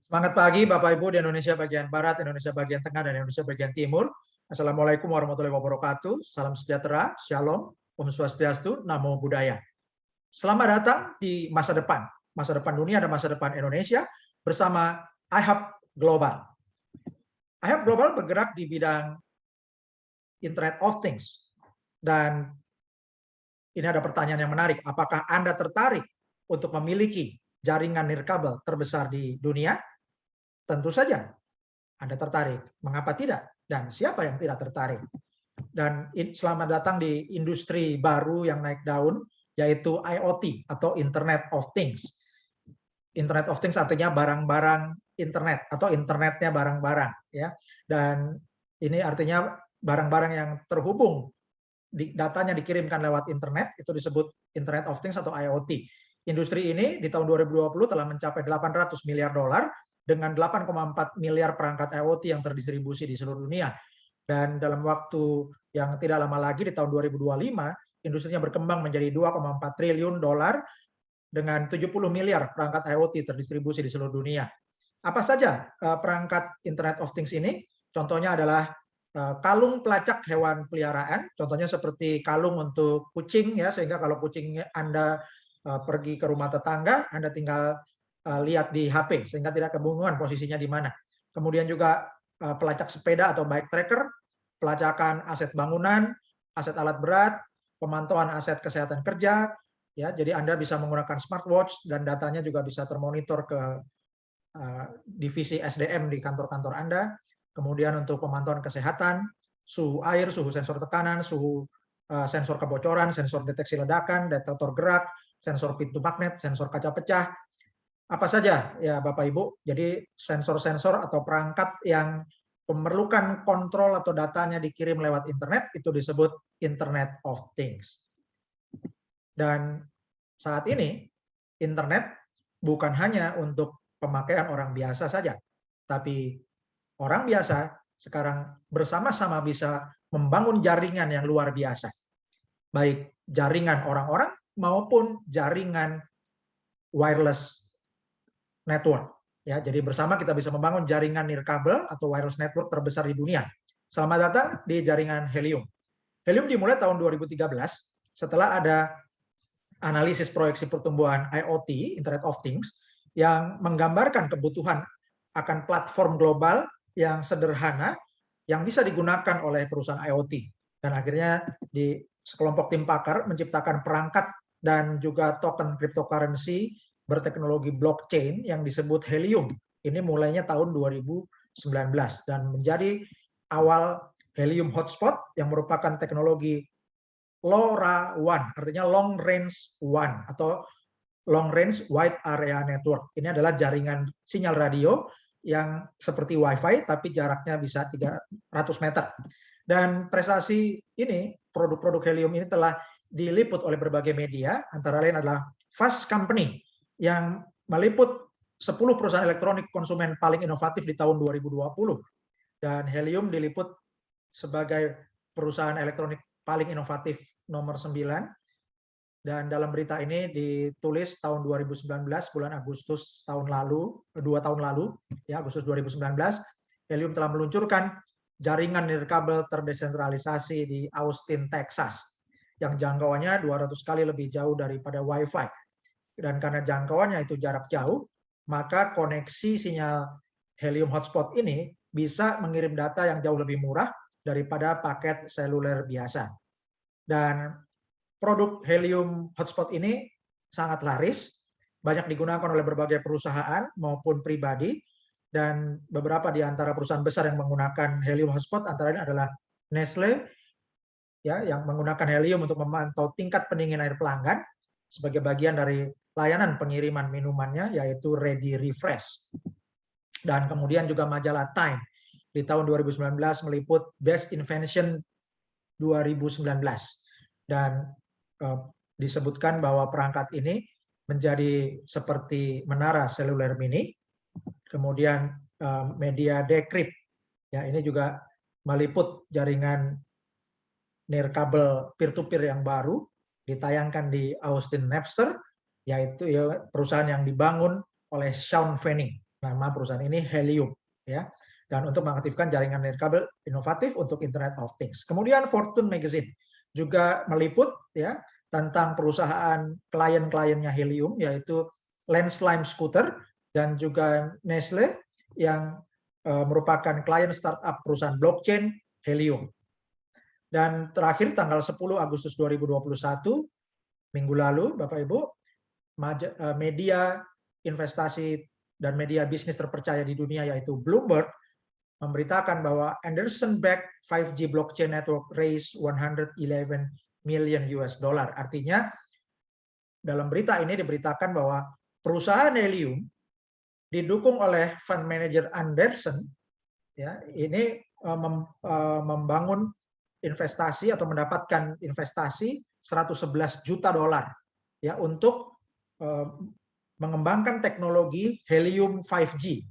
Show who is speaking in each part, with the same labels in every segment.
Speaker 1: Semangat pagi Bapak Ibu di Indonesia bagian Barat, Indonesia bagian Tengah, dan Indonesia bagian Timur. Assalamualaikum warahmatullahi wabarakatuh. Salam sejahtera, Shalom, Om Swastiastu, Namo Buddhaya. Selamat datang di masa depan dunia dan masa depan Indonesia bersama iHub Global. iHub Global bergerak di bidang Internet of Things. Dan ini ada pertanyaan yang menarik. Apakah Anda tertarik untuk memiliki jaringan nirkabel terbesar di dunia? Tentu saja Anda tertarik. Mengapa tidak? Dan siapa yang tidak tertarik? Dan selamat datang di industri baru yang naik daun, yaitu IoT atau Internet of Things. Internet of Things artinya barang-barang internet atau internetnya barang-barang, ya. Dan ini artinya barang-barang yang terhubung, datanya dikirimkan lewat internet, itu disebut Internet of Things atau IoT. Industri ini di tahun 2020 telah mencapai 800 miliar dolar dengan 8,4 miliar perangkat IoT yang terdistribusi di seluruh dunia. Dan dalam waktu yang tidak lama lagi di tahun 2025, industrinya berkembang menjadi 2,4 triliun dolar dengan 70 miliar perangkat IoT terdistribusi di seluruh dunia. Apa saja perangkat Internet of Things ini? Contohnya adalah kalung pelacak hewan peliharaan, contohnya seperti kalung untuk kucing, ya, sehingga kalau kucing Anda pergi ke rumah tetangga, Anda tinggal lihat di HP sehingga tidak kebingungan posisinya di mana. Kemudian juga pelacak sepeda atau bike tracker, pelacakan aset bangunan, aset alat berat, pemantauan aset kesehatan kerja, ya. Jadi Anda bisa menggunakan smartwatch dan datanya juga bisa termonitor ke divisi SDM di kantor-kantor Anda. Kemudian untuk pemantauan kesehatan, suhu air, suhu sensor tekanan, suhu sensor kebocoran, sensor deteksi ledakan, detektor gerak, sensor pintu magnet, sensor kaca pecah, apa saja ya Bapak Ibu. Jadi sensor-sensor atau perangkat yang memerlukan kontrol atau datanya dikirim lewat internet itu disebut Internet of Things. Dan saat ini internet bukan hanya untuk pemakaian orang biasa saja, tapi orang biasa sekarang bersama-sama bisa membangun jaringan yang luar biasa. Baik jaringan orang-orang maupun jaringan wireless network, ya. Jadi bersama kita bisa membangun jaringan nirkabel atau wireless network terbesar di dunia. Selamat datang di jaringan Helium. Helium dimulai tahun 2013 setelah ada analisis proyeksi pertumbuhan IoT, Internet of Things, yang menggambarkan kebutuhan akan platform global yang sederhana yang bisa digunakan oleh perusahaan IoT. Dan akhirnya di sekelompok tim pakar menciptakan perangkat dan juga token cryptocurrency berteknologi blockchain yang disebut Helium. Ini mulainya tahun 2019 dan menjadi awal Helium Hotspot yang merupakan teknologi LoRaWAN, artinya Long Range WAN atau Long Range Wide Area Network. Ini adalah jaringan sinyal radio yang seperti WiFi tapi jaraknya bisa 300 meter. Dan prestasi ini, produk-produk Helium ini telah diliput oleh berbagai media, antara lain adalah Fast Company yang meliput 10 perusahaan elektronik konsumen paling inovatif di tahun 2020. Dan Helium diliput sebagai perusahaan elektronik paling inovatif nomor 9. Dan dalam berita ini ditulis tahun 2019, bulan Agustus tahun lalu, 2 tahun lalu, ya, Agustus 2019, Helium telah meluncurkan jaringan nirkabel terdesentralisasi di Austin, Texas, yang jangkauannya 200 kali lebih jauh daripada WiFi. Dan karena jangkauannya itu jarak jauh, maka koneksi sinyal Helium Hotspot ini bisa mengirim data yang jauh lebih murah daripada paket seluler biasa. Dan produk Helium Hotspot ini sangat laris, banyak digunakan oleh berbagai perusahaan maupun pribadi, dan beberapa di antara perusahaan besar yang menggunakan Helium Hotspot antara lain adalah Nestle, ya, yang menggunakan Helium untuk memantau tingkat pendingin air pelanggan sebagai bagian dari layanan pengiriman minumannya, yaitu Ready Refresh. Dan kemudian juga majalah Time di tahun 2019 meliput Best Invention 2019 dan disebutkan bahwa perangkat ini menjadi seperti menara seluler mini. Kemudian media Decrypt, ya, ini juga meliput jaringan nirkabel peer-to-peer yang baru ditayangkan di Austin Napster, yaitu ya, perusahaan yang dibangun oleh Sean Fanning. Nama perusahaan ini Helium, ya. Dan untuk mengaktifkan jaringan nirkabel inovatif untuk Internet of Things. Kemudian Fortune Magazine juga meliput ya tentang perusahaan klien-kliennya Helium, yaitu Landslime Scooter dan juga Nestle yang merupakan klien startup perusahaan blockchain Helium. Dan terakhir tanggal 10 Agustus 2021, minggu lalu, Bapak Ibu, media investasi dan media bisnis terpercaya di dunia yaitu Bloomberg memberitakan bahwa Anderson-backed 5G blockchain network raised 111 million US dollar. Artinya dalam berita ini diberitakan bahwa perusahaan Helium didukung oleh fund manager Anderson, ya, ini membangun investasi atau mendapatkan investasi 111 juta dolar ya untuk mengembangkan teknologi Helium 5G.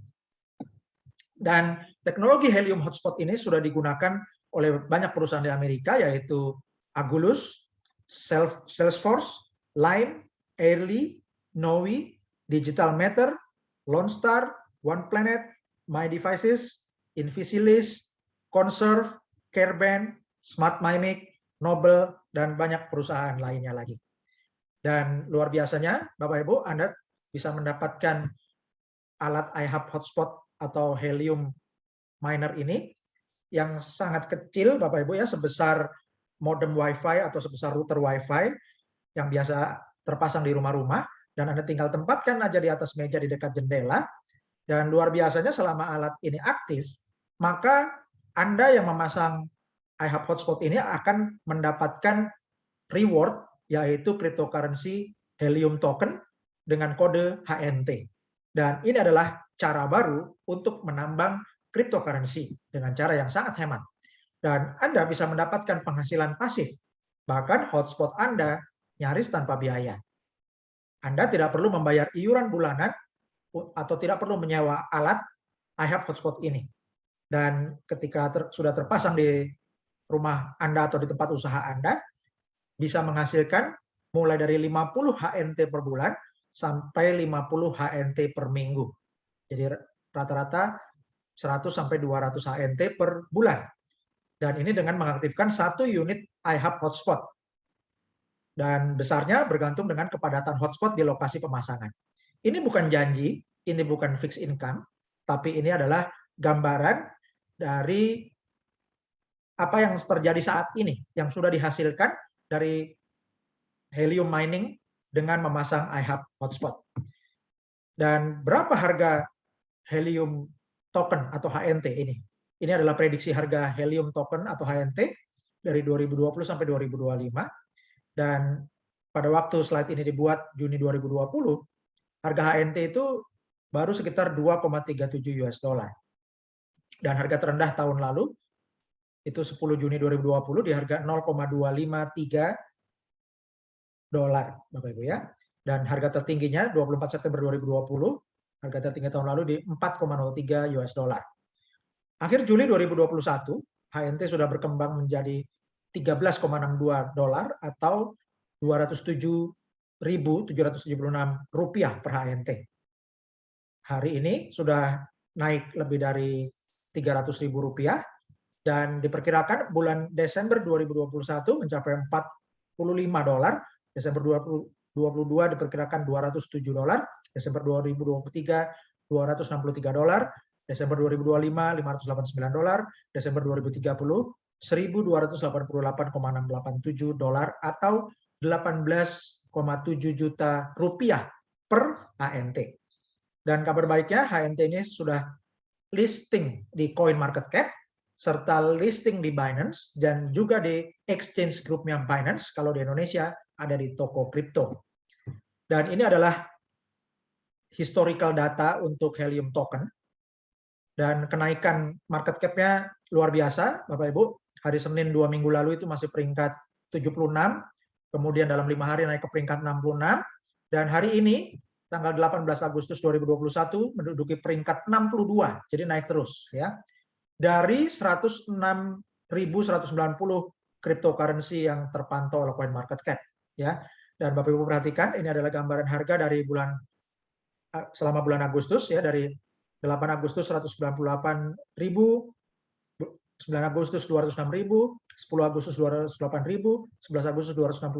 Speaker 1: Dan teknologi Helium hotspot ini sudah digunakan oleh banyak perusahaan di Amerika, yaitu Agulus, Salesforce, Line, Airly, Nowi, Digital Matter, Lone Star, One Planet, My Devices, Invisilis, Conserve, Careband, Smart Mimic, Nobel, dan banyak perusahaan lainnya lagi. Dan luar biasanya, Bapak Ibu, Anda bisa mendapatkan alat iHub hotspot atau Helium miner ini yang sangat kecil, Bapak Ibu ya, sebesar modem Wi-Fi atau sebesar router Wi-Fi yang biasa terpasang di rumah-rumah, dan Anda tinggal tempatkan aja di atas meja di dekat jendela. Dan luar biasanya selama alat ini aktif, maka Anda yang memasang iHub hotspot ini akan mendapatkan reward, yaitu cryptocurrency Helium token dengan kode HNT. Dan ini adalah cara baru untuk menambang cryptocurrency dengan cara yang sangat hemat. Dan Anda bisa mendapatkan penghasilan pasif, bahkan hotspot Anda nyaris tanpa biaya. Anda tidak perlu membayar iuran bulanan atau tidak perlu menyewa alat iHub hotspot ini. Dan ketika sudah terpasang di rumah Anda atau di tempat usaha Anda, bisa menghasilkan mulai dari 50 HNT per bulan sampai 50 HNT per minggu. Jadi rata-rata 100 sampai 200 HNT per bulan. Dan ini dengan mengaktifkan 1 unit iHub hotspot. Dan besarnya bergantung dengan kepadatan hotspot di lokasi pemasangan. Ini bukan janji, ini bukan fixed income, tapi ini adalah gambaran dari apa yang terjadi saat ini, yang sudah dihasilkan dari Helium mining dengan memasang iHub hotspot. Dan berapa harga Helium token atau HNT ini? Ini adalah prediksi harga Helium token atau HNT dari 2020 sampai 2025. Dan pada waktu slide ini dibuat Juni 2020, harga HNT itu baru sekitar 2,37 US dollar. Dan harga terendah tahun lalu itu 10 Juni 2020 di harga 0,253 dolar, Bapak Ibu ya. Dan harga tertingginya 24 September 2020, harga tertinggi tahun lalu di 4,03 US dollar. Akhir Juli 2021, HNT sudah berkembang menjadi 13,62 dolar atau 207.776 rupiah per HNT. Hari ini sudah naik lebih dari 300.000 rupiah, dan diperkirakan bulan Desember 2021 mencapai 45 dolar, Desember 2022 diperkirakan 207 dolar, Desember 2023 263 dolar, Desember 2025 589 dolar, Desember 2030 1.288,687 dolar atau 18,7 juta rupiah per HNT. Dan kabar baiknya HNT ini sudah listing di CoinMarketCap serta listing di Binance dan juga di exchange groupnya Binance, kalau di Indonesia ada di toko kripto. Dan ini adalah historical data untuk Helium token, dan kenaikan market cap-nya luar biasa, Bapak Ibu. Hari Senin 2 minggu lalu itu masih peringkat 76, kemudian dalam 5 hari naik ke peringkat 66, dan hari ini tanggal 18 Agustus 2021 menduduki peringkat 62, jadi naik terus ya. Dari 106.190 cryptocurrency yang terpantau oleh CoinMarketCap ya. Dan Bapak Ibu perhatikan, ini adalah gambaran harga dari selama bulan Agustus ya, dari 8 Agustus 198.000, 9 Agustus 206.000, 10 Agustus 208.000, 11 Agustus 265.000,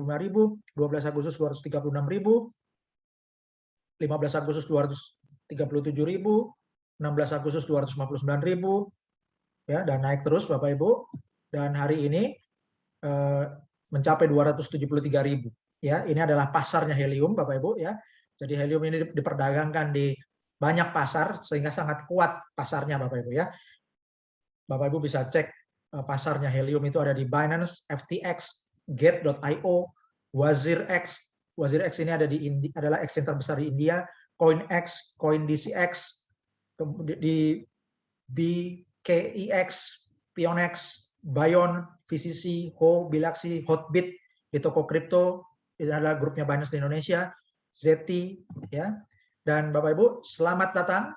Speaker 1: 12 Agustus 236.000, 15 Agustus 237.000, 16 Agustus 259.000, ya, dan naik terus Bapak Ibu. Dan hari ini mencapai 273.000. Ya, ini adalah pasarnya helium Bapak Ibu ya. Jadi helium ini diperdagangkan di banyak pasar sehingga sangat kuat pasarnya Bapak Ibu ya. Bapak Ibu bisa cek pasarnya helium itu ada di Binance, FTX, Gate.io, WazirX. WazirX ini ada adalah exchange terbesar di India, CoinX, CoinDCX, di BKEX, Pionex, Bion, VCC, Ho, Bilaxi, Hotbit, di toko kripto, ini adalah grupnya Binance di Indonesia, Zeti, ya. Dan Bapak Ibu, selamat datang.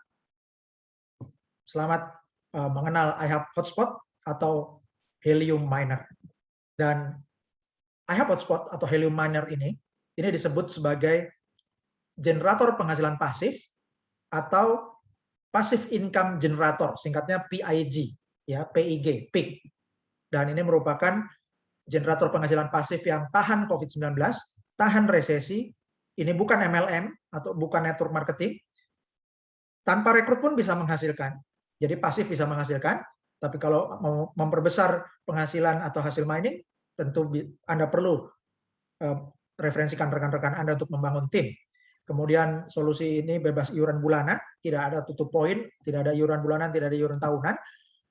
Speaker 1: Selamat mengenal iHub Hotspot atau Helium Miner. Dan iHub Hotspot atau Helium Miner ini disebut sebagai generator penghasilan pasif atau passive income generator, singkatnya PIG, ya, PIG, PIG. Dan ini merupakan generator penghasilan pasif yang tahan COVID-19, tahan resesi. Ini bukan MLM atau bukan network marketing. Tanpa rekrut pun bisa menghasilkan. Jadi pasif bisa menghasilkan, tapi kalau mau memperbesar penghasilan atau hasil mining, tentu Anda perlu referensikan rekan-rekan Anda untuk membangun tim. Kemudian solusi ini bebas iuran bulanan, tidak ada tutup poin, tidak ada iuran bulanan, tidak ada iuran tahunan.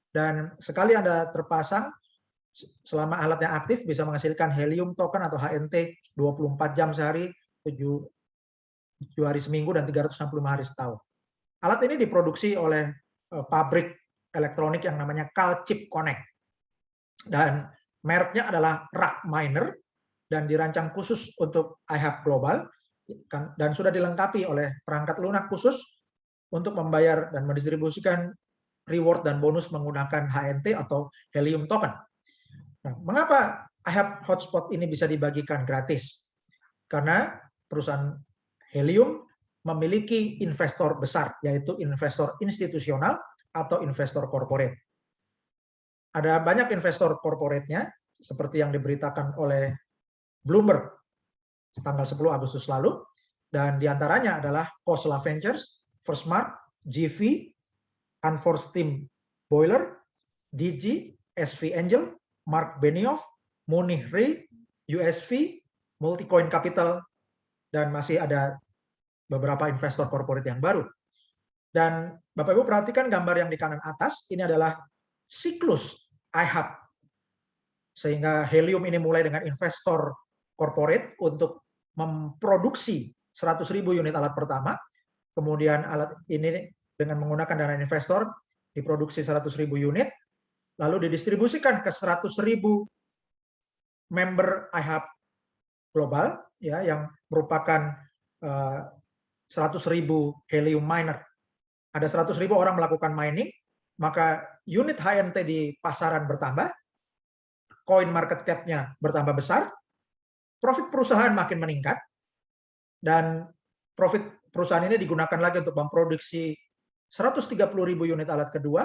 Speaker 1: Dan sekali Anda terpasang, selama alatnya aktif bisa menghasilkan helium token atau HNT 24 jam sehari, 7 hari seminggu, dan 365 hari setahun. Alat ini diproduksi oleh pabrik elektronik yang namanya Calchip Connect. Dan mereknya adalah Rack Miner dan dirancang khusus untuk iHub Global dan sudah dilengkapi oleh perangkat lunak khusus untuk membayar dan mendistribusikan reward dan bonus menggunakan HNT atau helium token. Nah, mengapa iHub Hotspot ini bisa dibagikan gratis? Karena perusahaan helium memiliki investor besar, yaitu investor institusional atau investor corporate. Ada banyak investor corporate-nya, seperti yang diberitakan oleh Bloomberg tanggal 10 Agustus lalu, dan diantaranya adalah Khosla Ventures, Firstmark, GV, Unforced Steam Boiler, DG, SV Angel, Mark Benioff, Munich Re, USV, Multicoin Capital, dan masih ada beberapa investor corporate yang baru. Dan Bapak Ibu perhatikan gambar yang di kanan atas, ini adalah siklus iHub. Sehingga helium ini mulai dengan investor corporate untuk memproduksi 100.000 unit alat pertama, kemudian alat ini dengan menggunakan dana investor diproduksi 100.000 unit, lalu didistribusikan ke 100.000 member iHub global, ya, yang merupakan 100.000 helium miner. Ada 100.000 orang melakukan mining, maka unit HNT di pasaran bertambah, coin market cap-nya bertambah besar, profit perusahaan makin meningkat, dan profit perusahaan ini digunakan lagi untuk memproduksi 130.000 unit alat kedua,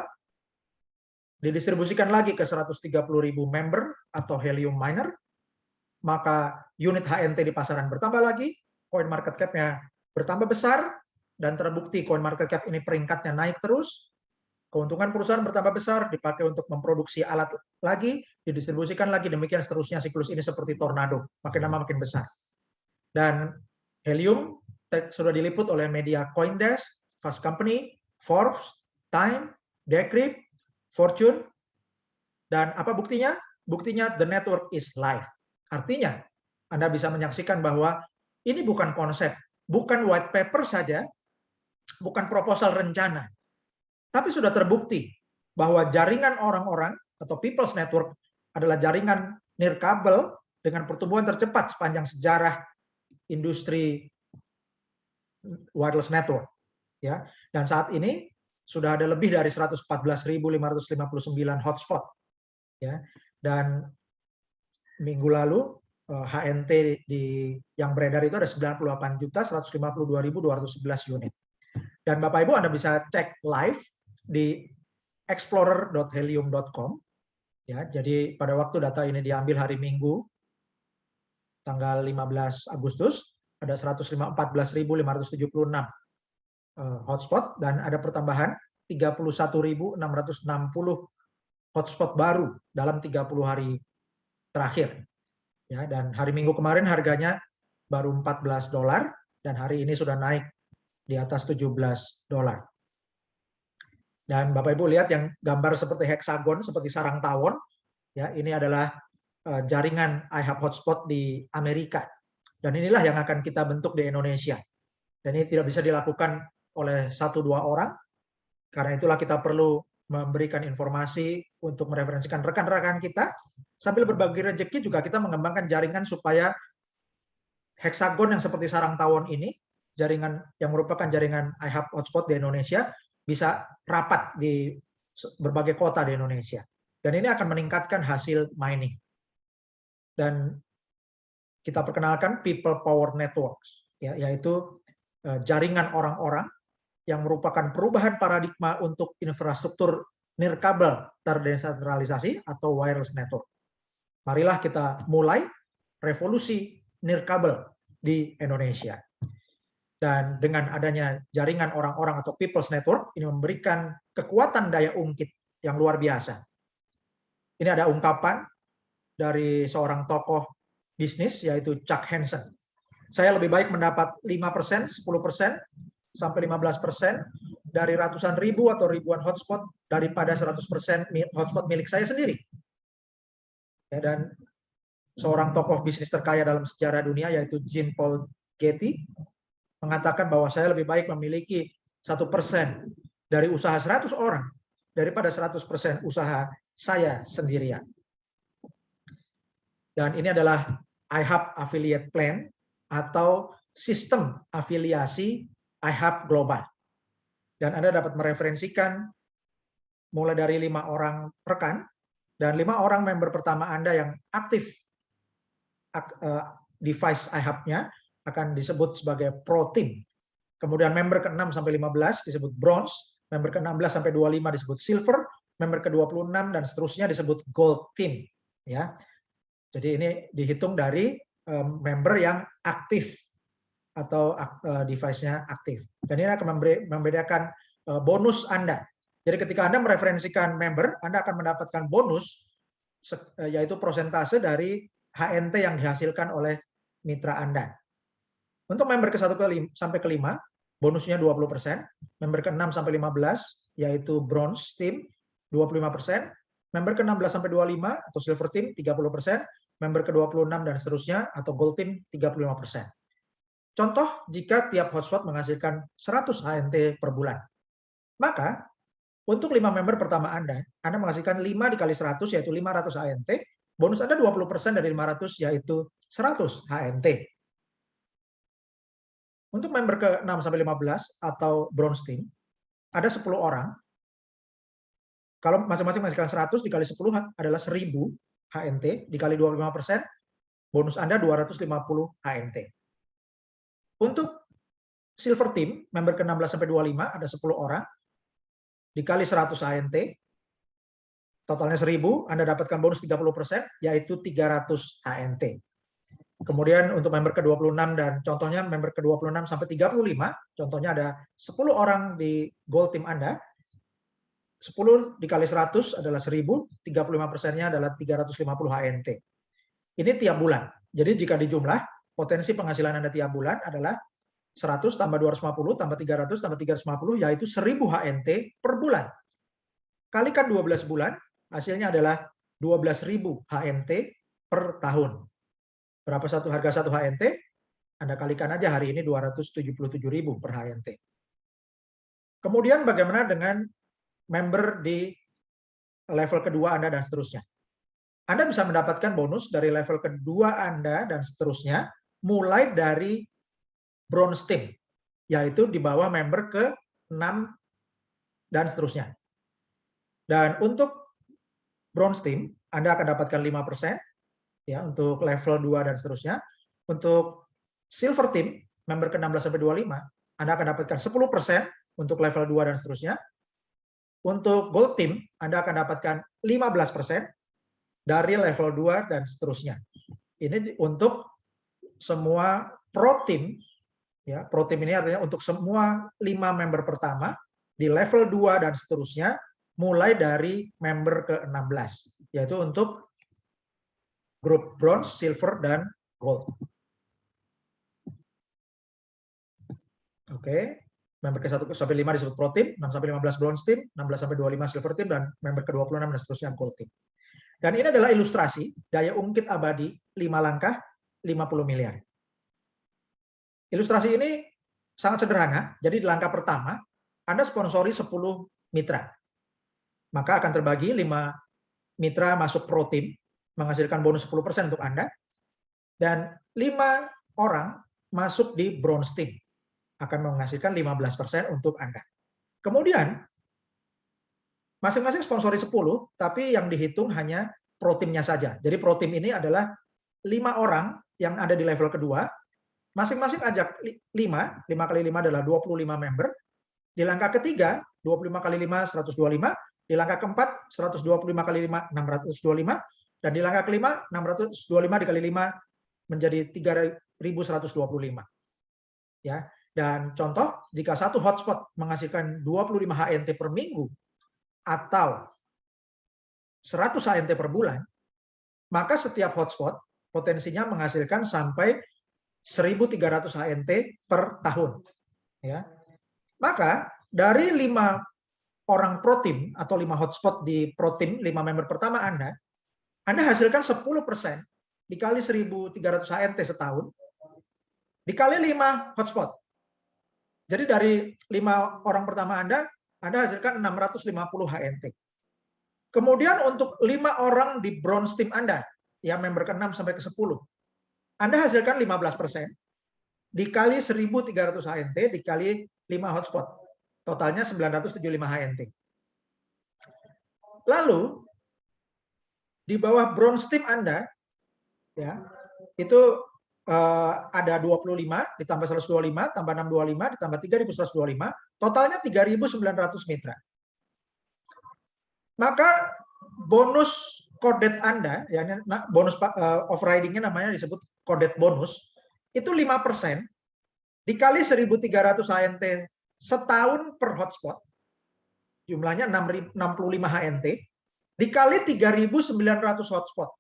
Speaker 1: didistribusikan lagi ke 130.000 member atau helium miner, maka unit HNT di pasaran bertambah lagi, coin market cap-nya bertambah besar, dan terbukti coin market cap ini peringkatnya naik terus, keuntungan perusahaan bertambah besar, dipakai untuk memproduksi alat lagi, didistribusikan lagi, demikian seterusnya siklus ini seperti tornado, makin lama makin besar. Dan helium sudah diliput oleh media CoinDesk, Fast Company, Forbes, Time, Decrypt, Fortune, dan apa buktinya? Buktinya the network is live. Artinya, Anda bisa menyaksikan bahwa ini bukan konsep, bukan white paper saja, bukan proposal rencana, tapi sudah terbukti bahwa jaringan orang-orang atau people's network adalah jaringan nirkabel dengan pertumbuhan tercepat sepanjang sejarah industri wireless network. Ya, dan saat ini sudah ada lebih dari 114.559 hotspot. Ya, dan minggu lalu HNT yang beredar itu ada 98.152.211 unit. Dan Bapak Ibu Anda bisa cek live di explorer.helium.com. Ya, jadi pada waktu data ini diambil hari Minggu, tanggal 15 Agustus, ada 114.576 hotspot dan ada pertambahan 31.660 hotspot baru dalam 30 hari terakhir. Ya, dan hari Minggu kemarin harganya baru $14 dan hari ini sudah naik di atas $17. Dan Bapak Ibu lihat yang gambar seperti heksagon, seperti sarang tawon, ya ini adalah jaringan iHub hotspot di Amerika. Dan inilah yang akan kita bentuk di Indonesia. Dan ini tidak bisa dilakukan oleh 1-2 orang, karena itulah kita perlu memberikan informasi untuk mereferensikan rekan-rekan kita, sambil berbagi rezeki juga kita mengembangkan jaringan supaya heksagon yang seperti sarang tawon ini, jaringan yang merupakan jaringan iHub hotspot di Indonesia, bisa rapat di berbagai kota di Indonesia. Dan ini akan meningkatkan hasil mining. Dan kita perkenalkan People Power Networks, ya, yaitu jaringan orang-orang yang merupakan perubahan paradigma untuk infrastruktur nirkabel terdesentralisasi atau wireless network. Marilah kita mulai revolusi nirkabel di Indonesia. Dan dengan adanya jaringan orang-orang atau People's Network, ini memberikan kekuatan daya ungkit yang luar biasa. Ini ada ungkapan dari seorang tokoh bisnis, yaitu Chuck Hansen. Saya lebih baik mendapat 5%, 10%, sampai 15% dari ratusan ribu atau ribuan hotspot daripada 100% hotspot milik saya sendiri. Ya, dan seorang tokoh bisnis terkaya dalam sejarah dunia, yaitu Jean Paul Getty, mengatakan bahwa saya lebih baik memiliki 1% dari usaha 100 orang daripada 100% usaha saya sendirian. Dan ini adalah iHub Affiliate Plan atau sistem afiliasi iHub Global. Dan Anda dapat mereferensikan mulai dari 5 orang rekan dan 5 orang member pertama Anda yang aktif device iHub-nya akan disebut sebagai Pro Team. Kemudian member ke-6 sampai 15 disebut Bronze, member ke-16 sampai 25 disebut Silver, member ke-26 dan seterusnya disebut Gold Team. Ya. Jadi ini dihitung dari member yang aktif atau device-nya aktif. Dan ini akan membedakan bonus Anda. Jadi ketika Anda mereferensikan member, Anda akan mendapatkan bonus, yaitu persentase dari HNT yang dihasilkan oleh mitra Anda. Untuk member ke-1 sampai ke-5, bonusnya 20%, member ke-6 sampai 15, yaitu Bronze Team, 25%, member ke-16 sampai 25 atau Silver Team 30%, member ke-26 dan seterusnya atau Gold Team 35%. Contoh, jika tiap hotspot menghasilkan 100 HNT per bulan, maka untuk 5 member pertama Anda menghasilkan 5 dikali 100 yaitu 500 HNT, bonus Anda 20% dari 500 yaitu 100 HNT. Untuk member ke-6 sampai 15 atau Bronze Team, ada 10 orang. Kalau masing-masing menghasilkan 100 dikali 10 adalah 1000 HNT, dikali 25%, bonus Anda 250 HNT. Untuk Silver Team, member ke-16 sampai 25 ada 10 orang, dikali 100 HNT, totalnya 1000, Anda dapatkan bonus 30%, yaitu 300 HNT. Kemudian untuk member ke-26 dan contohnya member ke-26 sampai 35, contohnya ada 10 orang di Gold Team Anda, 10 dikali 100 adalah 1000, 35%-nya adalah 350 HNT. Ini tiap bulan. Jadi jika dijumlah, potensi penghasilan Anda tiap bulan adalah 100 tambah 250 tambah 300 tambah 350, yaitu 1000 HNT per bulan. Kalikan 12 bulan, hasilnya adalah 12.000 HNT per tahun. Berapa harga 1 HNT? Anda kalikan aja hari ini 277.000 per HNT. Kemudian bagaimana dengan member di level kedua Anda dan seterusnya? Anda bisa mendapatkan bonus dari level kedua Anda dan seterusnya mulai dari Bronze Team, yaitu di bawah member ke-6 dan seterusnya. Dan untuk Bronze Team, Anda akan dapatkan 5%, ya, untuk level 2 dan seterusnya. Untuk Silver Team, member ke-16 sampai 25, Anda akan dapatkan 10%, untuk level 2 dan seterusnya. Untuk Gold Team, Anda akan dapatkan 15% dari level 2 dan seterusnya. Ini untuk semua Pro Team, ya, Pro Team ini artinya untuk semua 5 member pertama di level 2 dan seterusnya, mulai dari member ke-16, yaitu untuk grup Bronze, Silver, dan Gold. Oke. Member ke-1 sampai 5 disebut Pro Team, 6 sampai 15 Bronze Team, 16 sampai 25 Silver Team, dan member ke-26 dan seterusnya Gold Team. Dan ini adalah ilustrasi daya ungkit abadi 5 langkah 50 miliar. Ilustrasi ini sangat sederhana. Jadi di langkah pertama, Anda sponsori 10 mitra. Maka akan terbagi 5 mitra masuk Pro Team, menghasilkan bonus 10% untuk Anda. Dan 5 orang masuk di Bronze Team, akan menghasilkan 15% untuk Anda. Kemudian, masing-masing sponsori 10, tapi yang dihitung hanya Pro Team-nya saja. Jadi Pro Team ini adalah 5 orang yang ada di level kedua, masing-masing ajak 5 kali 5 adalah 25 member. Di langkah ketiga, 25 kali 5, 125. Di langkah keempat, 125 kali 5, 625. Dan di langkah kelima, 625 dikali 5 menjadi 3.125. Ya. Dan contoh, jika satu hotspot menghasilkan 25 HNT per minggu atau 100 HNT per bulan, maka setiap hotspot potensinya menghasilkan sampai 1.300 HNT per tahun. Ya. Maka dari 5 orang Pro Team atau 5 hotspot di Pro Team, 5 member pertama Anda hasilkan 10% dikali 1.300 HNT setahun, dikali 5 hotspot. Jadi dari 5 orang pertama Anda hasilkan 650 HNT. Kemudian untuk 5 orang di Bronze Team Anda, yang member ke-6 sampai ke-10, Anda hasilkan 15%, dikali 1.300 HNT, dikali 5 hotspot. Totalnya 975 HNT. Lalu, di bawah Bronze Team Anda, ya, itu ada 25 ditambah 125 tambah 625 ditambah 3.125, totalnya 3.900 mitra. Maka bonus kodet Anda, ya, bonus overriding-nya namanya disebut kodet bonus, itu 5% dikali 1.300 HNT setahun per hotspot, jumlahnya 65 HNT, dikali 3.900 hotspot.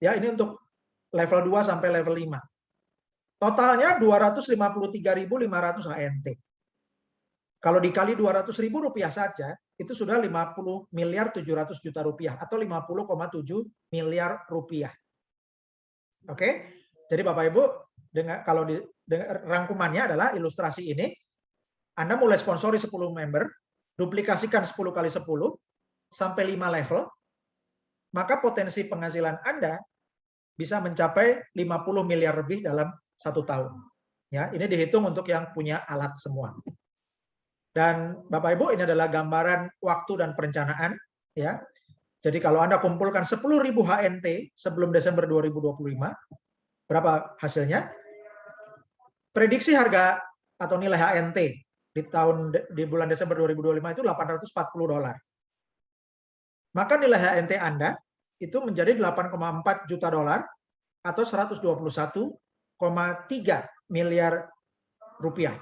Speaker 1: Ya, ini untuk level 2 sampai level 5. Totalnya 253.500 HNT. Kalau dikali 200.000 rupiah saja, itu sudah 50 miliar 700 juta rupiah atau 50,7 miliar rupiah. Oke, jadi Bapak Ibu, kalau rangkumannya adalah ilustrasi ini, Anda mulai sponsori 10 member, duplikasikan 10 kali 10 sampai 5 level, maka potensi penghasilan Anda bisa mencapai 50 miliar lebih dalam 1 tahun. Ya, ini dihitung untuk yang punya alat semua. Dan Bapak Ibu, ini adalah gambaran waktu dan perencanaan. Ya, jadi kalau Anda kumpulkan 10.000 HNT sebelum Desember 2025, berapa hasilnya? Prediksi harga atau nilai HNT di bulan Desember 2025 itu $840. Maka nilai HNT Anda itu menjadi 8,4 juta dolar atau 121,3 miliar rupiah.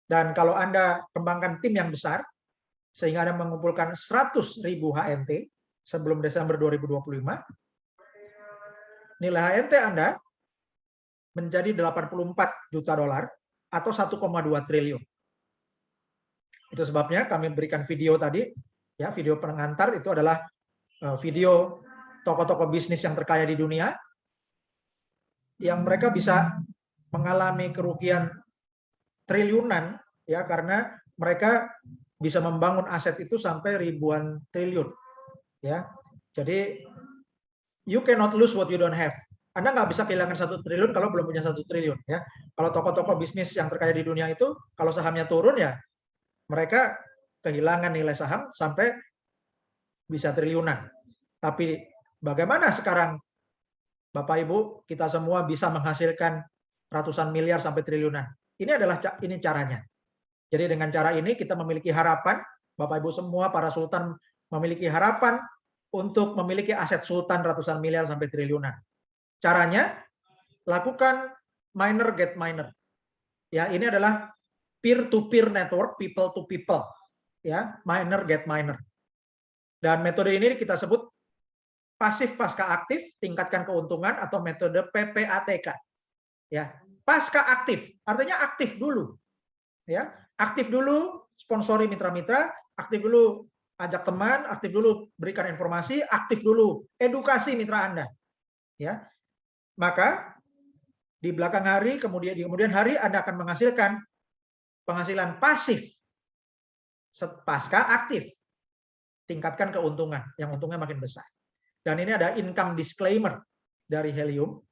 Speaker 1: Dan kalau Anda kembangkan tim yang besar, sehingga Anda mengumpulkan 100.000 HNT sebelum Desember 2025, nilai HNT Anda menjadi 84 juta dolar atau 1,2 triliun. Itu sebabnya kami berikan video tadi, ya, video pengantar itu adalah video tokoh-tokoh bisnis yang terkaya di dunia yang mereka bisa mengalami kerugian triliunan, ya, karena mereka bisa membangun aset itu sampai ribuan triliun, ya. Jadi you cannot lose what you don't have. Anda nggak bisa kehilangan 1 triliun kalau belum punya 1 triliun, ya. Kalau tokoh-tokoh bisnis yang terkaya di dunia itu, kalau sahamnya turun, ya mereka kehilangan nilai saham sampai bisa triliunan. Tapi bagaimana sekarang Bapak Ibu, kita semua bisa menghasilkan ratusan miliar sampai triliunan? Ini caranya. Jadi dengan cara ini kita memiliki harapan, Bapak Ibu semua, para sultan memiliki harapan untuk memiliki aset sultan ratusan miliar sampai triliunan. Caranya, lakukan miner get miner. Ya, ini adalah peer-to-peer network, people to people. Ya, miner get miner. Dan metode ini kita sebut pasif pasca aktif, tingkatkan keuntungan, atau metode PPATK. Ya, pasca aktif, artinya aktif dulu. Ya, aktif dulu, sponsori mitra-mitra, aktif dulu ajak teman, aktif dulu berikan informasi, aktif dulu edukasi mitra Anda. Ya. Maka di belakang hari, kemudian hari Anda akan menghasilkan penghasilan pasif pasca aktif. Tingkatkan keuntungan, yang untungnya makin besar. Dan ini ada income disclaimer dari Helium.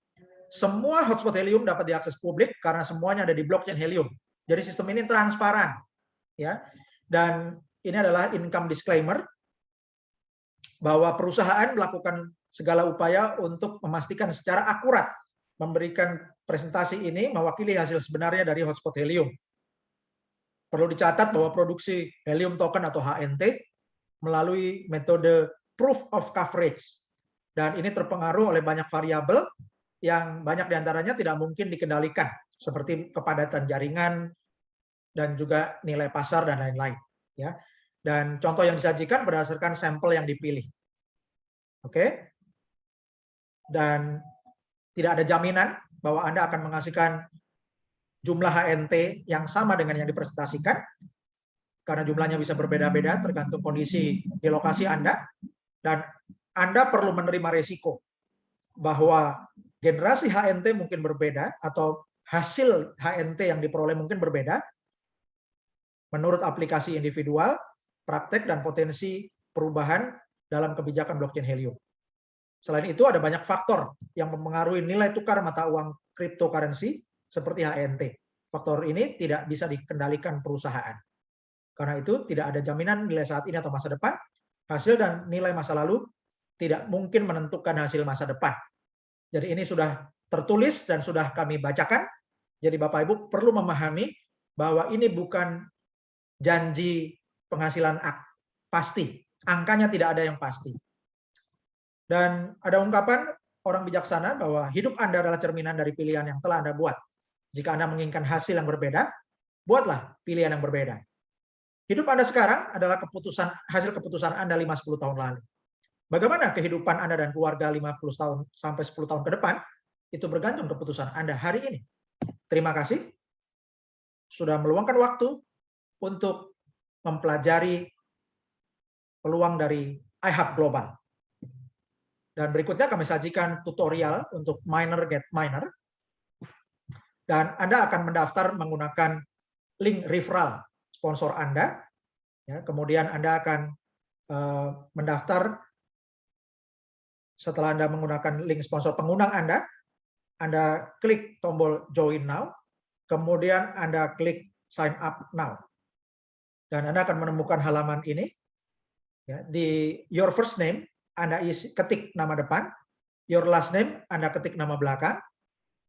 Speaker 1: Semua hotspot Helium dapat diakses publik karena semuanya ada di blockchain Helium. Jadi sistem ini transparan, ya. Dan ini adalah income disclaimer bahwa perusahaan melakukan segala upaya untuk memastikan secara akurat memberikan presentasi ini mewakili hasil sebenarnya dari hotspot Helium. Perlu dicatat bahwa produksi Helium token atau HNT melalui metode proof of coverage, dan ini terpengaruh oleh banyak variabel yang banyak diantaranya tidak mungkin dikendalikan, seperti kepadatan jaringan dan juga nilai pasar dan lain-lain. Ya, dan contoh yang disajikan berdasarkan sampel yang dipilih. Oke, dan tidak ada jaminan bahwa Anda akan menghasilkan jumlah HNT yang sama dengan yang dipresentasikan, karena jumlahnya bisa berbeda-beda tergantung kondisi di lokasi Anda, dan Anda perlu menerima risiko bahwa generasi HNT mungkin berbeda atau hasil HNT yang diperoleh mungkin berbeda menurut aplikasi individual, praktek, dan potensi perubahan dalam kebijakan blockchain Helium. Selain itu ada banyak faktor yang mempengaruhi nilai tukar mata uang cryptocurrency seperti HNT. Faktor ini tidak bisa dikendalikan perusahaan. Karena itu tidak ada jaminan nilai saat ini atau masa depan, hasil dan nilai masa lalu tidak mungkin menentukan hasil masa depan. Jadi ini sudah tertulis dan sudah kami bacakan. Jadi Bapak Ibu perlu memahami bahwa ini bukan janji penghasilan pasti. Angkanya tidak ada yang pasti. Dan ada ungkapan orang bijaksana bahwa hidup Anda adalah cerminan dari pilihan yang telah Anda buat. Jika Anda menginginkan hasil yang berbeda, buatlah pilihan yang berbeda. Hidup Anda sekarang adalah hasil keputusan Anda 5-10 tahun lalu. Bagaimana kehidupan Anda dan keluarga 50 tahun sampai 10 tahun ke depan, itu bergantung keputusan Anda hari ini. Terima kasih sudah meluangkan waktu untuk mempelajari peluang dari iHub Global. Dan berikutnya kami sajikan tutorial untuk miner get miner. Dan Anda akan mendaftar menggunakan link referral sponsor Anda. Ya, kemudian Anda akan mendaftar setelah Anda menggunakan link sponsor pengundang Anda klik tombol join now, kemudian Anda klik sign up now. Dan Anda akan menemukan halaman ini. Ya, di your first name, Anda ketik nama depan, your last name, Anda ketik nama belakang,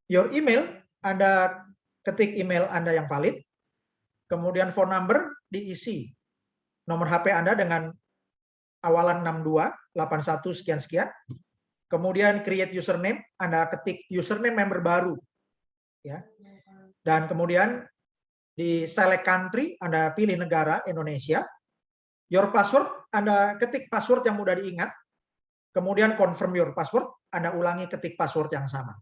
Speaker 1: your email, Anda ketik email Anda yang valid, kemudian phone number diisi nomor HP Anda dengan awalan 62, 81, sekian-sekian, kemudian create username, Anda ketik username member baru, ya, dan kemudian di select country, Anda pilih negara Indonesia, your password, Anda ketik password yang mudah diingat, kemudian confirm your password, Anda ulangi ketik password yang sama.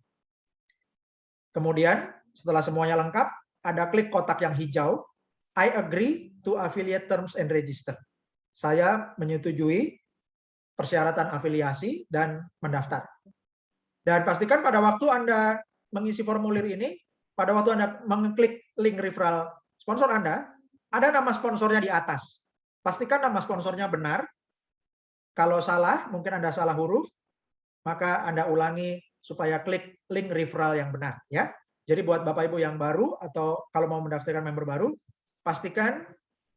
Speaker 1: Kemudian setelah semuanya lengkap, Anda klik kotak yang hijau, I agree to affiliate terms and register. Saya menyetujui persyaratan afiliasi dan mendaftar. Dan pastikan pada waktu Anda mengisi formulir ini, pada waktu Anda mengklik link referral sponsor Anda, ada nama sponsornya di atas. Pastikan nama sponsornya benar. Kalau salah, mungkin Anda salah huruf, maka Anda ulangi supaya klik link referral yang benar. Ya. Jadi buat Bapak Ibu yang baru atau kalau mau mendaftarkan member baru, pastikan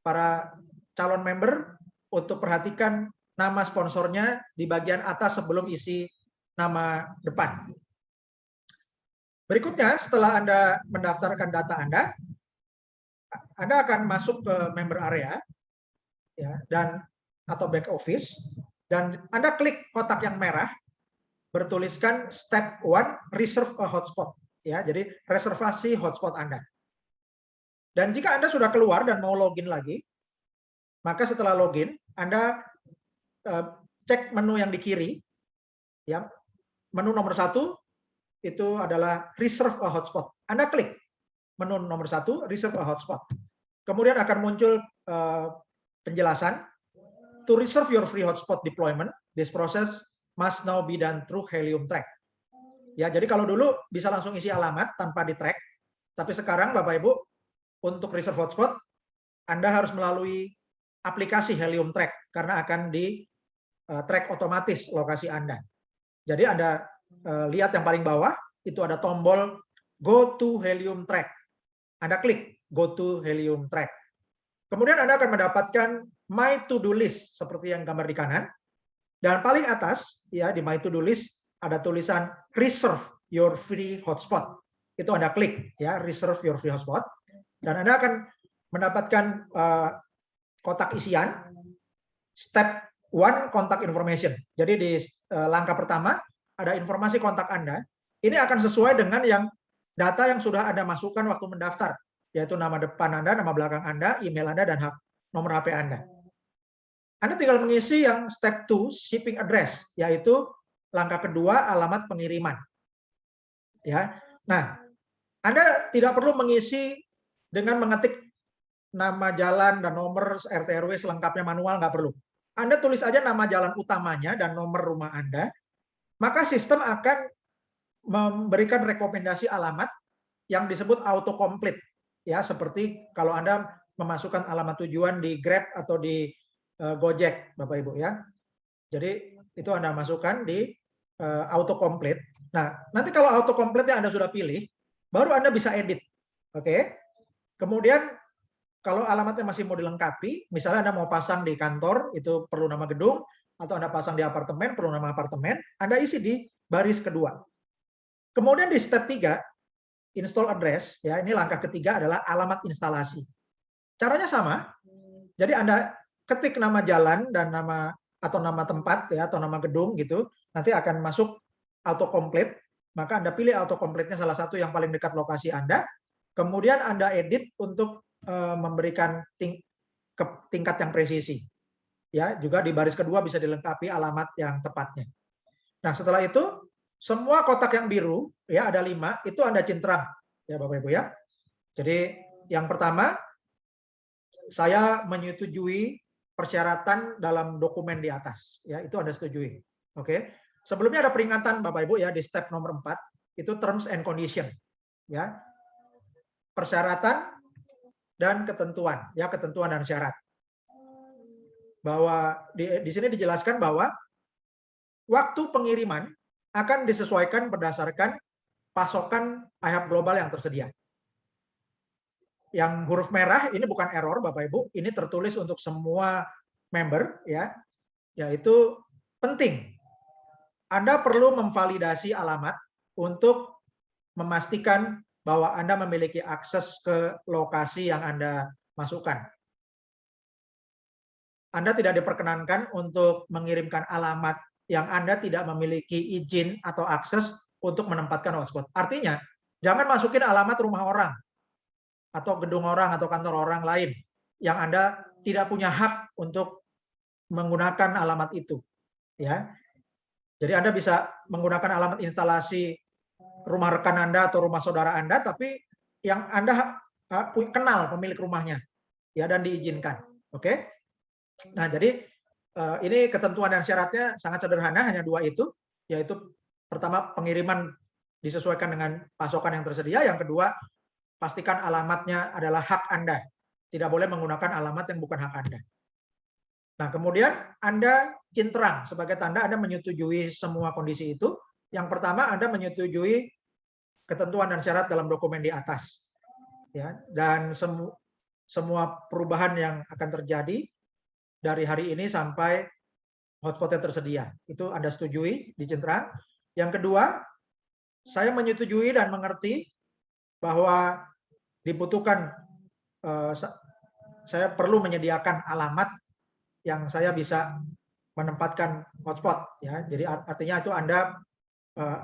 Speaker 1: para calon member untuk perhatikan nama sponsornya di bagian atas sebelum isi nama depan. Berikutnya, setelah Anda mendaftarkan data Anda, Anda akan masuk ke member area ya, dan atau back office, dan Anda klik kotak yang merah bertuliskan step 1 reserve a hotspot ya. Jadi reservasi hotspot Anda. Dan jika Anda sudah keluar dan mau login lagi, maka setelah login Anda cek menu yang di kiri ya. Menu nomor 1 itu adalah reserve a hotspot. Anda klik menu nomor 1 reserve a hotspot. Kemudian akan muncul penjelasan, to reserve your free hotspot deployment, this process must now be done through Helium Track. Ya, jadi kalau dulu bisa langsung isi alamat tanpa di track, tapi sekarang Bapak Ibu untuk reserve hotspot Anda harus melalui aplikasi Helium Track karena akan di track otomatis lokasi Anda. Jadi Anda lihat yang paling bawah itu ada tombol Go to Helium Track. Anda klik Go to Helium Track. Kemudian Anda akan mendapatkan My To Do List seperti yang gambar di kanan. Dan paling atas ya di My To Do List ada tulisan Reserve Your Free Hotspot. Itu Anda klik ya, Reserve Your Free Hotspot, dan Anda akan mendapatkan kotak isian Step 1 Contact Information. Jadi di langkah pertama ada informasi kontak Anda. Ini akan sesuai dengan yang data yang sudah Anda masukkan waktu mendaftar, yaitu nama depan Anda, nama belakang Anda, email Anda, dan nomor HP Anda. Anda tinggal mengisi yang step 2 shipping address, yaitu langkah kedua alamat pengiriman. Ya. Nah, Anda tidak perlu mengisi dengan mengetik nama jalan dan nomor RT RW selengkapnya manual, nggak perlu. Anda tulis aja nama jalan utamanya dan nomor rumah Anda, maka sistem akan memberikan rekomendasi alamat yang disebut autocomplete. Ya, seperti kalau Anda memasukkan alamat tujuan di Grab atau di Gojek, Bapak Ibu ya. Jadi itu Anda masukkan di autocomplete. Nah, nanti kalau autocomplete-nya Anda sudah pilih, baru Anda bisa edit. Oke. Kemudian kalau alamatnya masih mau dilengkapi, misalnya Anda mau pasang di kantor, itu perlu nama gedung, atau Anda pasang di apartemen, perlu nama apartemen, Anda isi di baris kedua. Kemudian di step 3, install address, ya ini langkah ketiga adalah alamat instalasi. Caranya sama, jadi Anda ketik nama jalan dan nama atau nama tempat ya atau nama gedung gitu, nanti akan masuk autocomplete, maka Anda pilih autocomplete-nya salah satu yang paling dekat lokasi Anda, kemudian Anda edit untuk memberikan tingkat yang presisi. Ya, juga di baris kedua bisa dilengkapi alamat yang tepatnya. Nah, setelah itu semua kotak yang biru ya ada 5 itu Anda cintrang ya Bapak Ibu ya. Jadi yang pertama, saya menyetujui persyaratan dalam dokumen di atas ya, itu Anda setujui. Oke. Sebelumnya ada peringatan Bapak Ibu ya di step nomor 4 itu terms and condition ya. Persyaratan dan ketentuan ya, ketentuan dan syarat. Bahwa di sini dijelaskan bahwa waktu pengiriman akan disesuaikan berdasarkan pasokan IHAP global yang tersedia. Yang huruf merah ini bukan error Bapak Ibu, ini tertulis untuk semua member ya, yaitu penting. Anda perlu memvalidasi alamat untuk memastikan bahwa Anda memiliki akses ke lokasi yang Anda masukkan. Anda tidak diperkenankan untuk mengirimkan alamat yang Anda tidak memiliki izin atau akses untuk menempatkan hotspot. Artinya, jangan masukin alamat rumah orang, atau gedung orang, atau kantor orang lain, yang Anda tidak punya hak untuk menggunakan alamat itu. Ya. Jadi Anda bisa menggunakan alamat instalasi rumah rekan Anda atau rumah saudara Anda, tapi yang Anda kenal pemilik rumahnya, ya, dan diizinkan. Oke? Nah, jadi ini ketentuan dan syaratnya sangat sederhana, hanya 2 itu, yaitu pertama pengiriman disesuaikan dengan pasokan yang tersedia, yang kedua pastikan alamatnya adalah hak Anda, tidak boleh menggunakan alamat yang bukan hak Anda. Nah, kemudian Anda cintrang sebagai tanda Anda menyetujui semua kondisi itu. Yang pertama, Anda menyetujui ketentuan dan syarat dalam dokumen di atas, ya, dan semua perubahan yang akan terjadi dari hari ini sampai hotspotnya tersedia. Itu Anda setujui, dicintrang. Yang kedua, saya menyetujui dan mengerti bahwa dibutuhkan saya perlu menyediakan alamat yang saya bisa menempatkan hotspot ya. Jadi artinya itu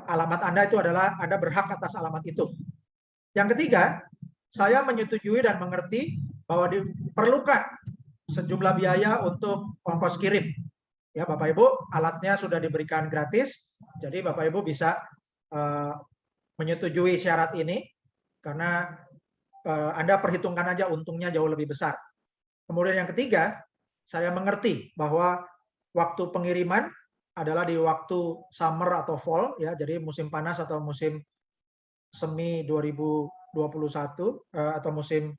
Speaker 1: alamat Anda itu adalah Anda berhak atas alamat itu. Yang ketiga, saya menyetujui dan mengerti bahwa diperlukan sejumlah biaya untuk ongkos kirim. Ya, Bapak Ibu, alatnya sudah diberikan gratis, jadi Bapak Ibu bisa menyetujui syarat ini karena Anda perhitungkan aja untungnya jauh lebih besar. Kemudian yang ketiga, saya mengerti bahwa waktu pengiriman adalah di waktu summer atau fall ya, jadi musim panas atau musim semi 2021 atau musim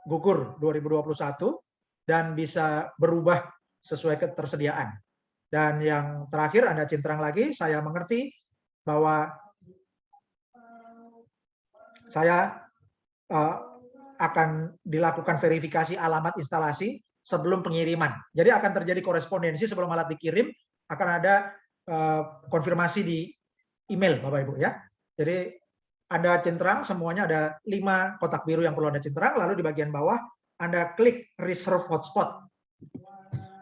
Speaker 1: gugur 2021 dan bisa berubah sesuai ketersediaan. Dan yang terakhir Anda cintrang lagi, saya mengerti bahwa saya akan dilakukan verifikasi alamat instalasi sebelum pengiriman. Jadi akan terjadi korespondensi sebelum alat dikirim, akan ada konfirmasi di email Bapak Ibu ya. Jadi Anda centang semuanya ada 5 kotak biru yang perlu Anda centang, lalu di bagian bawah Anda klik reserve hotspot.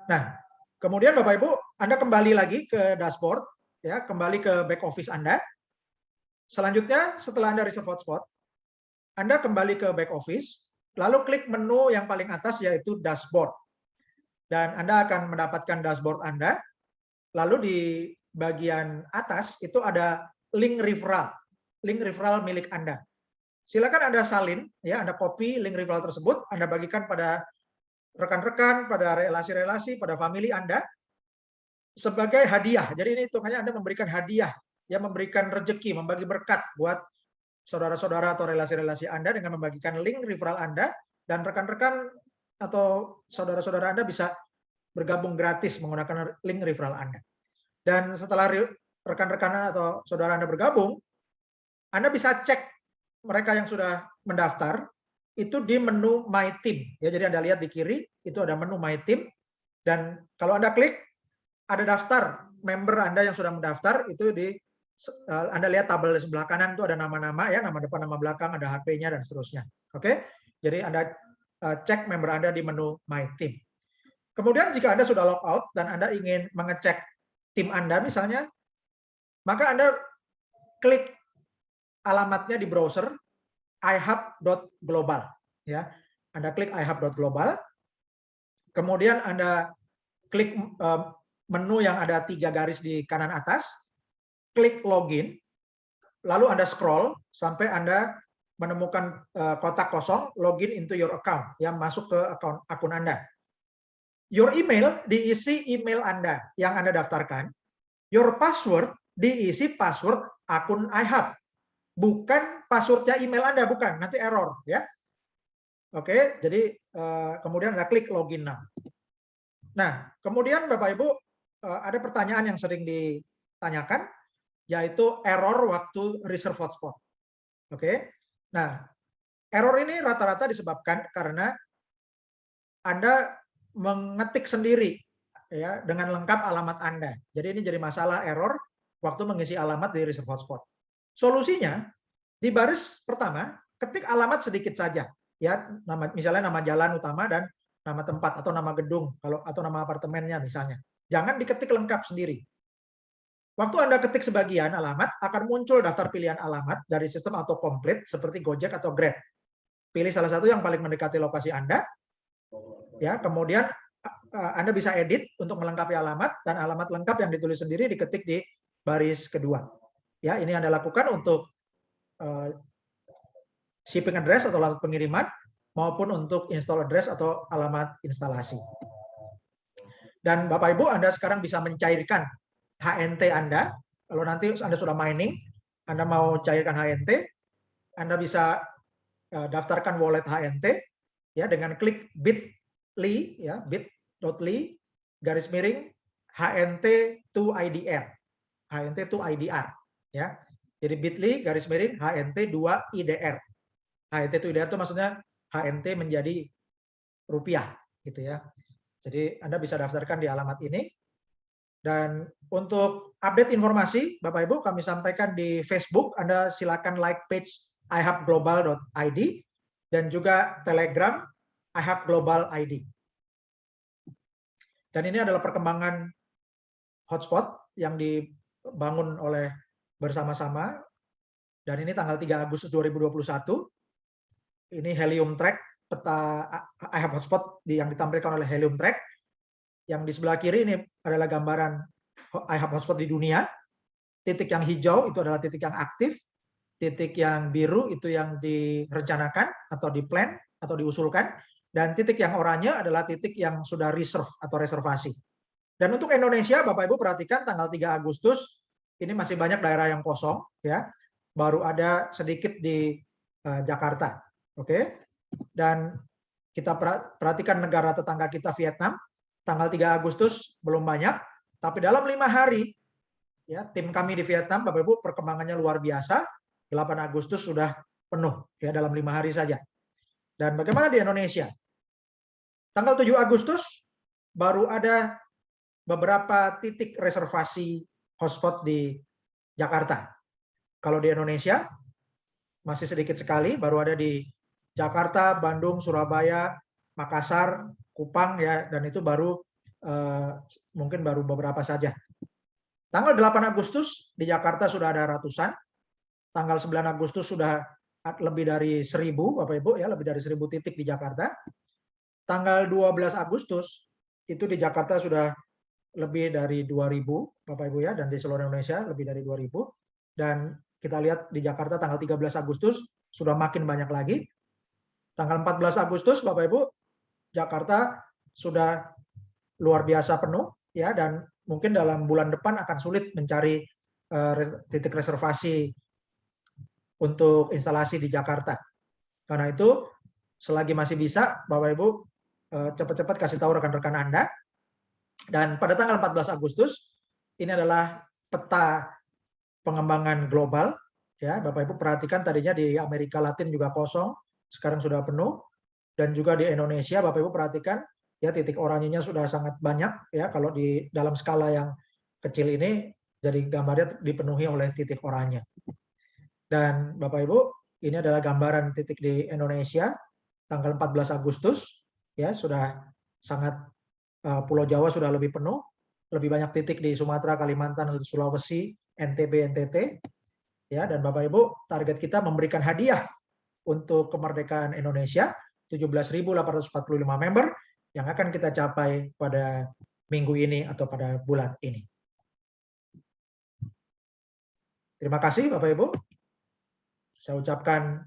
Speaker 1: Nah, kemudian Bapak Ibu, Anda kembali lagi ke dashboard ya, kembali ke back office Anda. Selanjutnya setelah Anda reserve hotspot, Anda kembali ke back office, lalu klik menu yang paling atas yaitu dashboard. Dan Anda akan mendapatkan dashboard Anda. Lalu di bagian atas itu ada link referral milik Anda. Silakan Anda salin, ya, Anda copy link referral tersebut, Anda bagikan pada rekan-rekan, pada relasi-relasi, pada family Anda sebagai hadiah. Jadi ini hitungannya Anda memberikan hadiah, ya, memberikan rezeki, membagi berkat buat saudara-saudara atau relasi-relasi Anda dengan membagikan link referral Anda, dan rekan-rekan atau saudara-saudara Anda bisa bergabung gratis menggunakan link referral Anda. Dan setelah rekan-rekan atau saudara Anda bergabung, Anda bisa cek mereka yang sudah mendaftar itu di menu My Team. Ya, jadi Anda lihat di kiri itu ada menu My Team, dan kalau Anda klik ada daftar member Anda yang sudah mendaftar, itu Anda lihat tabel di sebelah kanan itu ada nama-nama ya, nama depan, nama belakang, ada HP-nya dan seterusnya. Oke? Jadi Anda cek member Anda di menu My Team. Kemudian jika Anda sudah log out dan Anda ingin mengecek tim Anda misalnya, maka Anda klik alamatnya di browser ihub.global ya. Anda klik ihub.global. Kemudian Anda klik menu yang ada 3 garis di kanan atas, klik login. Lalu Anda scroll sampai Anda menemukan kotak kosong login into your account, yang masuk ke akun Anda. Your email diisi email Anda yang Anda daftarkan. Your password diisi password akun iHub. Bukan passwordnya email Anda, bukan. Nanti error ya. Oke, jadi kemudian Anda klik login now. Nah, kemudian Bapak Ibu ada pertanyaan yang sering ditanyakan, yaitu error waktu reserve hotspot. Oke. Nah, error ini rata-rata disebabkan karena Anda mengetik sendiri ya dengan lengkap alamat Anda. Jadi ini jadi masalah error waktu mengisi alamat di reserve hotspot. Solusinya di baris pertama ketik alamat sedikit saja ya, misalnya nama jalan utama dan nama tempat atau nama gedung atau nama apartemennya misalnya. Jangan diketik lengkap sendiri. Waktu Anda ketik sebagian alamat, akan muncul daftar pilihan alamat dari sistem autocomplete seperti Gojek atau Grab. Pilih salah satu yang paling mendekati lokasi Anda. Ya, kemudian Anda bisa edit untuk melengkapi alamat, dan alamat lengkap yang ditulis sendiri diketik di baris kedua. Ya, ini Anda lakukan untuk shipping address atau alamat pengiriman, maupun untuk install address atau alamat instalasi. Dan Bapak Ibu, Anda sekarang bisa mencairkan HNT Anda. Kalau nanti Anda sudah mining, Anda mau cairkan HNT, Anda bisa daftarkan wallet HNT ya dengan klik bit.ly ya, bit.ly / HNT to IDR. HNT to IDR ya. Jadi bit.ly / HNT 2 IDR. HNT to IDR itu maksudnya HNT menjadi rupiah gitu ya. Jadi Anda bisa daftarkan di alamat ini. Dan untuk update informasi, Bapak Ibu, kami sampaikan di Facebook. Anda silakan like page ihubglobal.id. dan juga Telegram iHub Global ID. Dan ini adalah perkembangan hotspot yang dibangun oleh bersama-sama, dan ini tanggal 3 Agustus 2021. Ini Helium Track, peta iHub hotspot yang ditampilkan oleh Helium Track. Yang di sebelah kiri ini adalah gambaran iHub hotspot di dunia. Titik yang hijau itu adalah titik yang aktif, titik yang biru itu yang direncanakan atau di-plan atau diusulkan, dan titik yang oranye adalah titik yang sudah reserve atau reservasi. Dan untuk Indonesia, Bapak Ibu perhatikan tanggal 3 Agustus ini masih banyak daerah yang kosong, ya. Baru ada sedikit di Jakarta, oke? Dan kita perhatikan negara tetangga kita Vietnam, tanggal 3 Agustus belum banyak, tapi dalam 5 hari, ya, tim kami di Vietnam, Bapak Ibu, perkembangannya luar biasa. 8 Agustus sudah penuh, ya, dalam 5 hari saja. Dan bagaimana di Indonesia? Tanggal 7 Agustus baru ada beberapa titik reservasi hotspot di Jakarta. Kalau di Indonesia masih sedikit sekali, baru ada di Jakarta, Bandung, Surabaya, Makassar, Kupang, ya, dan itu baru mungkin baru beberapa saja. Tanggal 8 Agustus di Jakarta sudah ada ratusan. Tanggal 9 Agustus sudah lebih dari 1000, Bapak Ibu, ya, lebih dari 1000 titik di Jakarta. Tanggal 12 Agustus itu di Jakarta sudah lebih dari 2000, Bapak Ibu, ya, dan di seluruh Indonesia lebih dari 2000. Dan kita lihat di Jakarta tanggal 13 Agustus sudah makin banyak lagi. Tanggal 14 Agustus, Bapak Ibu, Jakarta sudah luar biasa penuh, ya, dan mungkin dalam bulan depan akan sulit mencari titik reservasi untuk instalasi di Jakarta. Karena itu, selagi masih bisa, Bapak Ibu cepat-cepat kasih tahu rekan-rekan Anda. Dan pada tanggal 14 Agustus, ini adalah peta pengembangan global. Ya, Bapak Ibu perhatikan tadinya di Amerika Latin juga kosong, sekarang sudah penuh. Dan juga di Indonesia, Bapak Ibu perhatikan, ya, titik oranyenya sudah sangat banyak. Ya, kalau di dalam skala yang kecil ini, jadi gambarnya dipenuhi oleh titik oranye. Dan Bapak Ibu, ini adalah gambaran titik di Indonesia, tanggal 14 Agustus, ya, sudah sangat, Pulau Jawa sudah lebih penuh, lebih banyak titik di Sumatera, Kalimantan, Sulawesi, NTB, NTT, ya, dan Bapak Ibu, target kita memberikan hadiah untuk kemerdekaan Indonesia, 17.845 member yang akan kita capai pada minggu ini atau pada bulan ini. Terima kasih Bapak Ibu. Saya ucapkan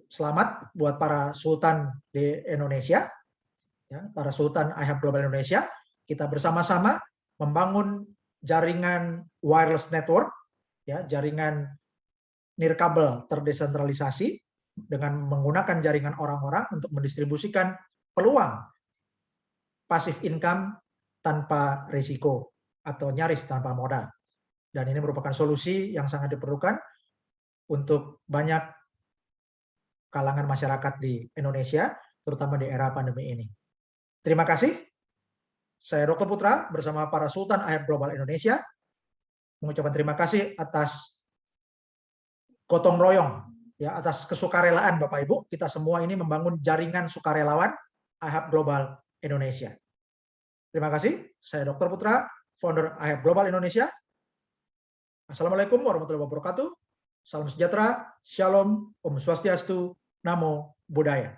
Speaker 1: selamat buat para sultan di Indonesia, ya, para sultan iHub Global Indonesia. Kita bersama-sama membangun jaringan wireless network, ya, jaringan nirkabel terdesentralisasi dengan menggunakan jaringan orang-orang untuk mendistribusikan peluang passive income tanpa risiko atau nyaris tanpa modal. Dan ini merupakan solusi yang sangat diperlukan untuk banyak kalangan masyarakat di Indonesia, terutama di era pandemi ini. Terima kasih. Saya Dr. Putra bersama para Sultan iHub Global Indonesia mengucapkan terima kasih atas gotong royong, ya, atas kesukarelaan Bapak Ibu. Kita semua ini membangun jaringan sukarelawan iHub Global Indonesia. Terima kasih. Saya Dr. Putra, founder iHub Global Indonesia. Assalamualaikum warahmatullahi wabarakatuh. Salam sejahtera, Shalom, Om Swastiastu, Namo Buddhaya.